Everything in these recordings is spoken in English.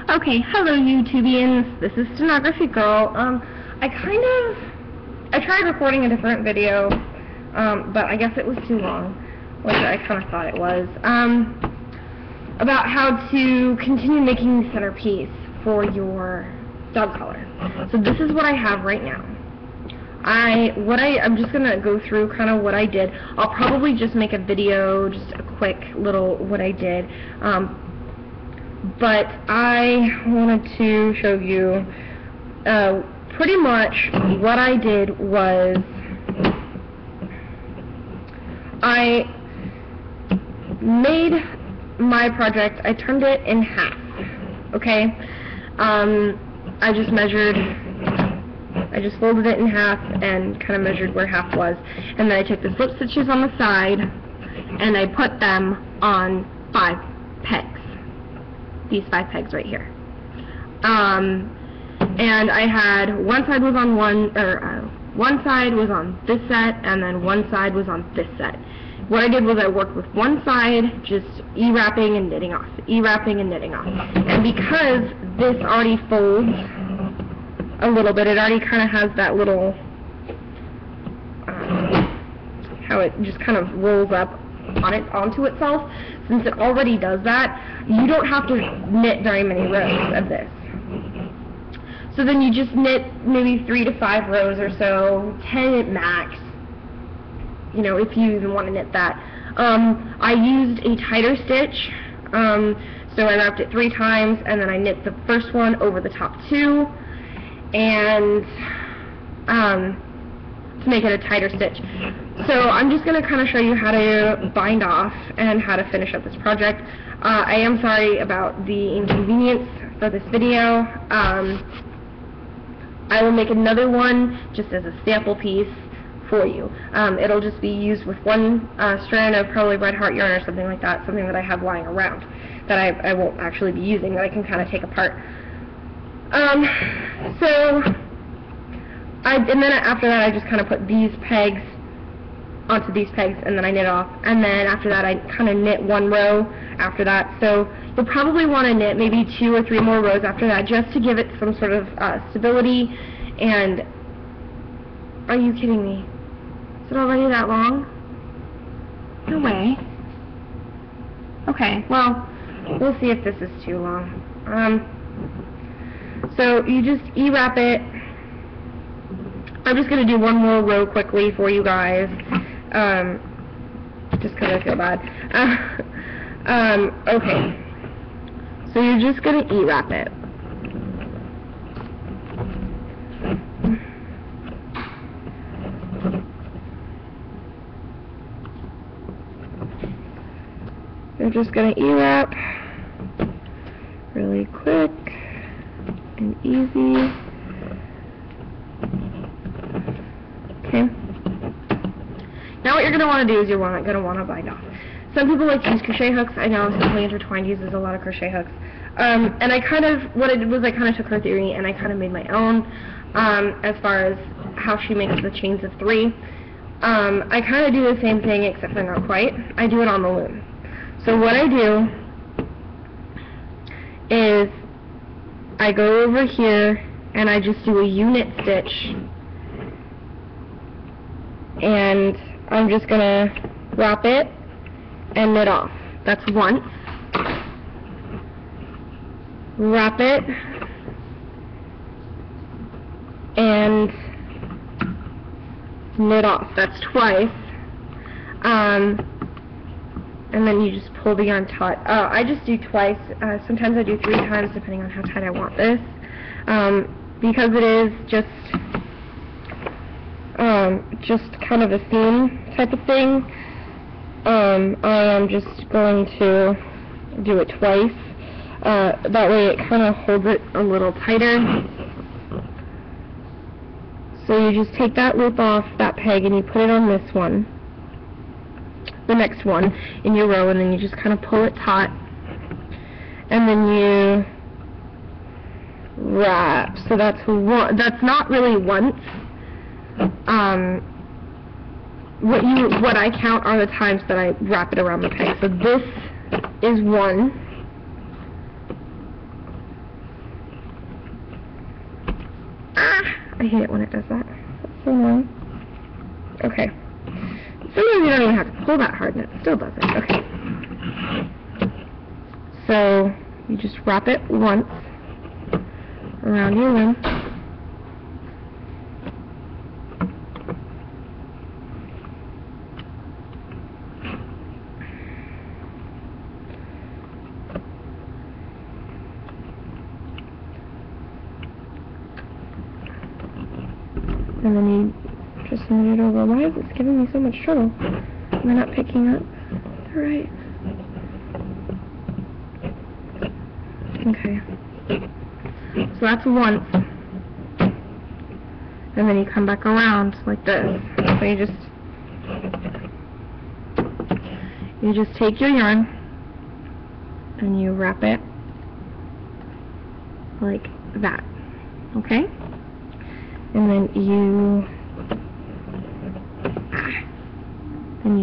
Okay, hello YouTubians, this is Stenography Girl. I tried recording a different video, but I guess it was too long, which I kind of thought it was, about how to continue making the centerpiece for your dog collar. So this is what I have right now. I'm just gonna go through kind of what I did. I'll probably just make a video, just a quick little what I did. But I wanted to show you pretty much what I did was I made my project, I turned it in half, okay? I just folded it in half and kind of measured where half was, and then I took the slip stitches on the side and I put them on 5 pegs. These 5 pegs right here. And I had one side was on one side was on this set, and then one side was on this set. What I did was I worked with one side, just E-wrapping and knitting off, E-wrapping and knitting off. And because this already folds a little bit, it already kind of has that little, how it just kind of rolls up onto itself. Since it already does that, you don't have to knit very many rows of this. So then you just knit maybe 3 to 5 rows or so, 10 at max, you know, if you even want to knit that. I used a tighter stitch, so I wrapped it 3 times, and then I knit the first one over the top 2, and to make it a tighter stitch. So I'm just going to kind of show you how to bind off and how to finish up this project. I am sorry about the inconvenience for this video. I will make another one just as a sample piece for you. It'll just be used with one strand of probably red heart yarn or something like that, something that I have lying around that I won't actually be using, that I can kind of take apart. And then after that I just kind of put these pegs onto these pegs, and then I knit off, and then after that I kind of knit 1 row after that. So you'll probably want to knit maybe 2 or 3 more rows after that, just to give it some sort of stability. And are you kidding me? Is it already that long? No way. Okay, well, we'll see if this is too long. So you just E-wrap it. I'm just going to do 1 more row quickly for you guys, just because I feel bad. Okay, so you're just going to E-wrap it. You're just going to E-wrap really quick and easy. Okay. Now what you're going to want to do is you're going to want to bind off. Some people like to use crochet hooks. I know Simply Intertwined uses a lot of crochet hooks. And what I did was I kind of took her theory and I kind of made my own as far as how she makes the chains of 3. I kind of do the same thing, except for not quite. I do it on the loom. So what I do is I go over here and I just do a U-knit stitch, and I'm just going to wrap it and knit off. That's once. Wrap it and knit off. That's twice. And then you just pull the yarn taut. I just do twice. Sometimes I do 3 times, depending on how tight I want this. Because it is just kind of a seam type of thing, I am just going to do it twice. That way it kind of holds it a little tighter. So you just take that loop off that peg and you put it on this one, the next one in your row, and then you just kind of pull it taut, and then you wrap. So that's not really once. What I count are the times that I wrap it around the peg. So this is 1, I hate it when it does that. That's so annoying. Okay. Sometimes you don't even have to pull that hard and it still does it. Okay. So you just wrap it once around your loom. And then you just knit it over. Why is this giving me so much trouble? Am I not picking up the right? Okay. So that's once. And then you come back around like this. So you just take your yarn and you wrap it like that. Okay? And then you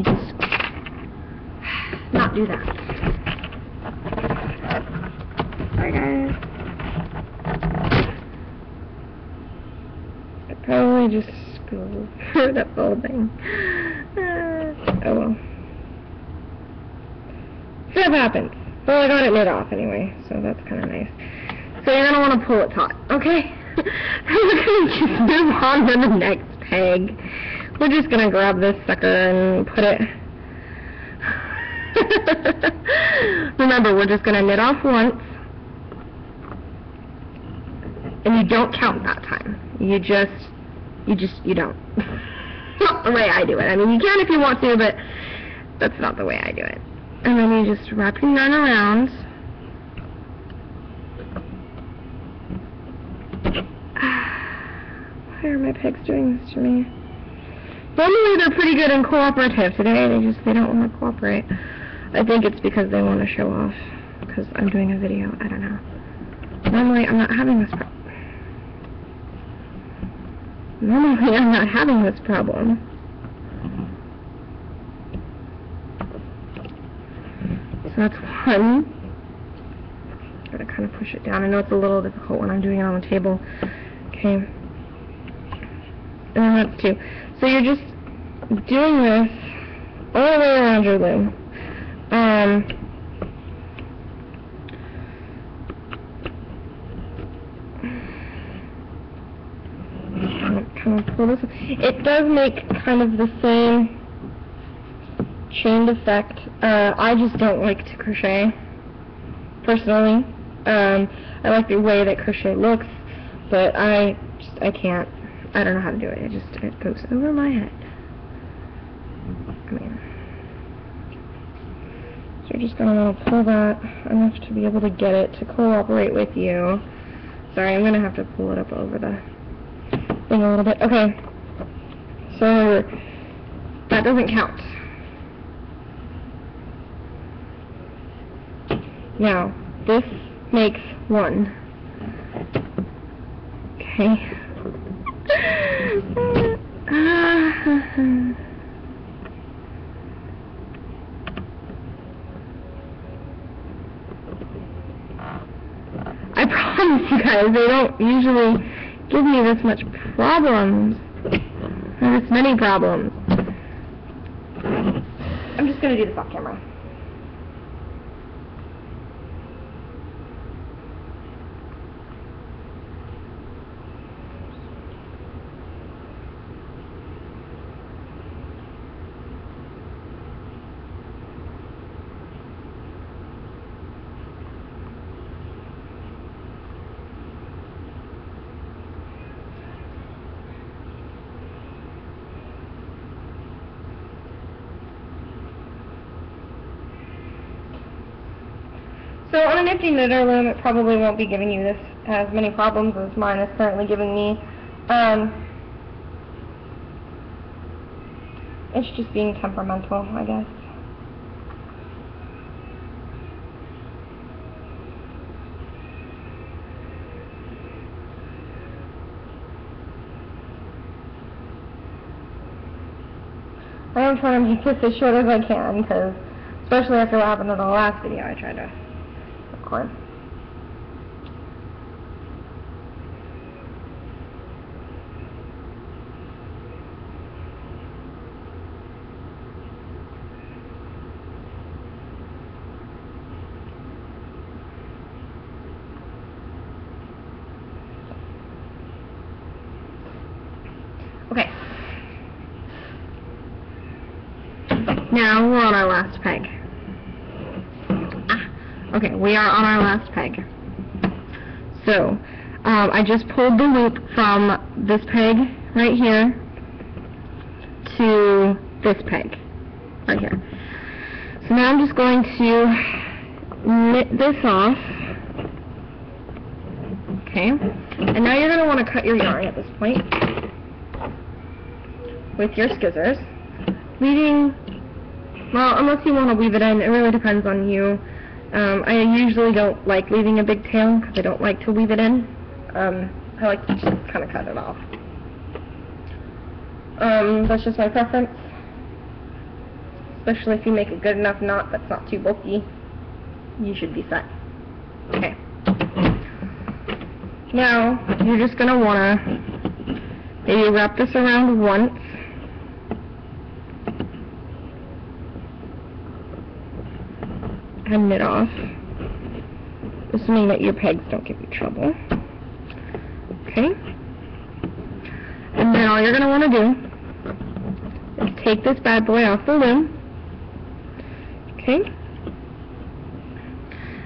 just not do that. Sorry guys. I probably just screwed up the whole thing. Oh well. Stuff happens. Well, I got it knit off anyway, so that's kind of nice. So you're going to want to pull it taut, okay? We're going to just move on to the next peg. We're just going to grab this sucker and put it... Remember, we're just going to knit off once. And you don't count that time. You don't. Not the way I do it. I mean, you can if you want to, but that's not the way I do it. And then you just wrap your yarn around. Why are my pegs doing this to me? Normally they're pretty good and cooperative. Today they don't want to cooperate. I think it's because they want to show off. Because I'm doing a video. I don't know. Normally I'm not having this problem. So that's one. Gotta kind of push it down. I know it's a little difficult when I'm doing it on the table. Okay. And then that's two. So you're just doing this all the way around your loom. Kind of pull this. It does make kind of the same chained effect. I just don't like to crochet, personally. I like the way that crochet looks, but I can't. I don't know how to do it. It goes over my head. I mean, so you're just gonna want to pull that enough to be able to get it to cooperate with you. Sorry, I'm gonna have to pull it up over the thing a little bit. Okay, so that doesn't count. Now, this makes one. Okay. I promise you guys, they don't usually give me this much problems. Or this many problems. I'm just going to do this off camera. So on a nifty knitter loom, it probably won't be giving you this as many problems as mine is currently giving me. It's just being temperamental, I guess. I am trying to make this as short as I can, because especially after what happened in the last video I tried to record. Okay, we are on our last peg. So, I just pulled the loop from this peg right here to this peg right here. So now I'm just going to knit this off. Okay, and now you're going to want to cut your yarn at this point with your scissors, leaving, well, unless you want to weave it in, it really depends on you. I usually don't like leaving a big tail because I don't like to weave it in. I like to just kind of cut it off. That's just my preference. Especially if you make a good enough knot that's not too bulky, you should be set. Okay. Now, you're just going to want to maybe wrap this around once. And knit off, assuming that your pegs don't give you trouble. Okay? And then all you're going to want to do is take this bad boy off the loom. Okay?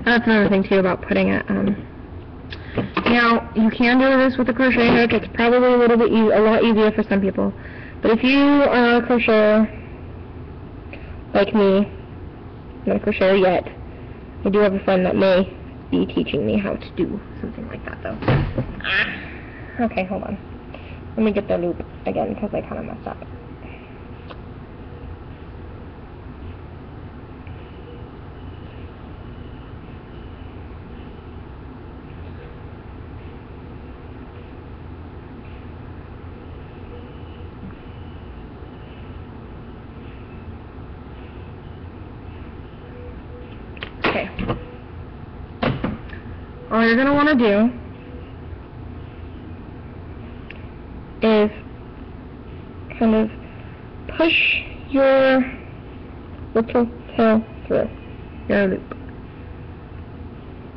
That's another thing too about putting it now, you can do this with a crochet hook. It's probably a lot easier for some people. But if you are a crocheter like me, not a crocheter yet, I do have a friend that may be teaching me how to do something like that though. Okay, hold on. Let me get the loop again because I kind of messed up. Okay. All you're going to want to do is kind of push your little tail through your loop.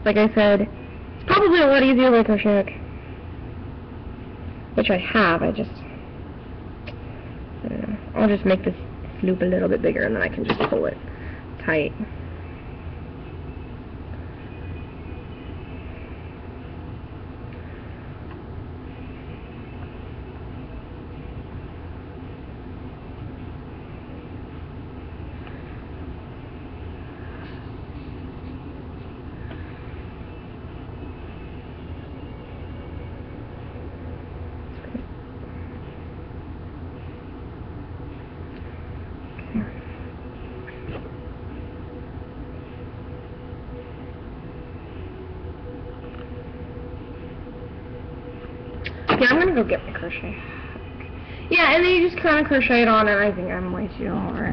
Like I said, it's probably a lot easier with a crochet hook, which I have. I don't know. I'll just make this loop a little bit bigger and then I can just pull it tight. Yeah, I'm gonna go get my crochet. Yeah, and then you just kind of crochet it on, and I think I'm way too over.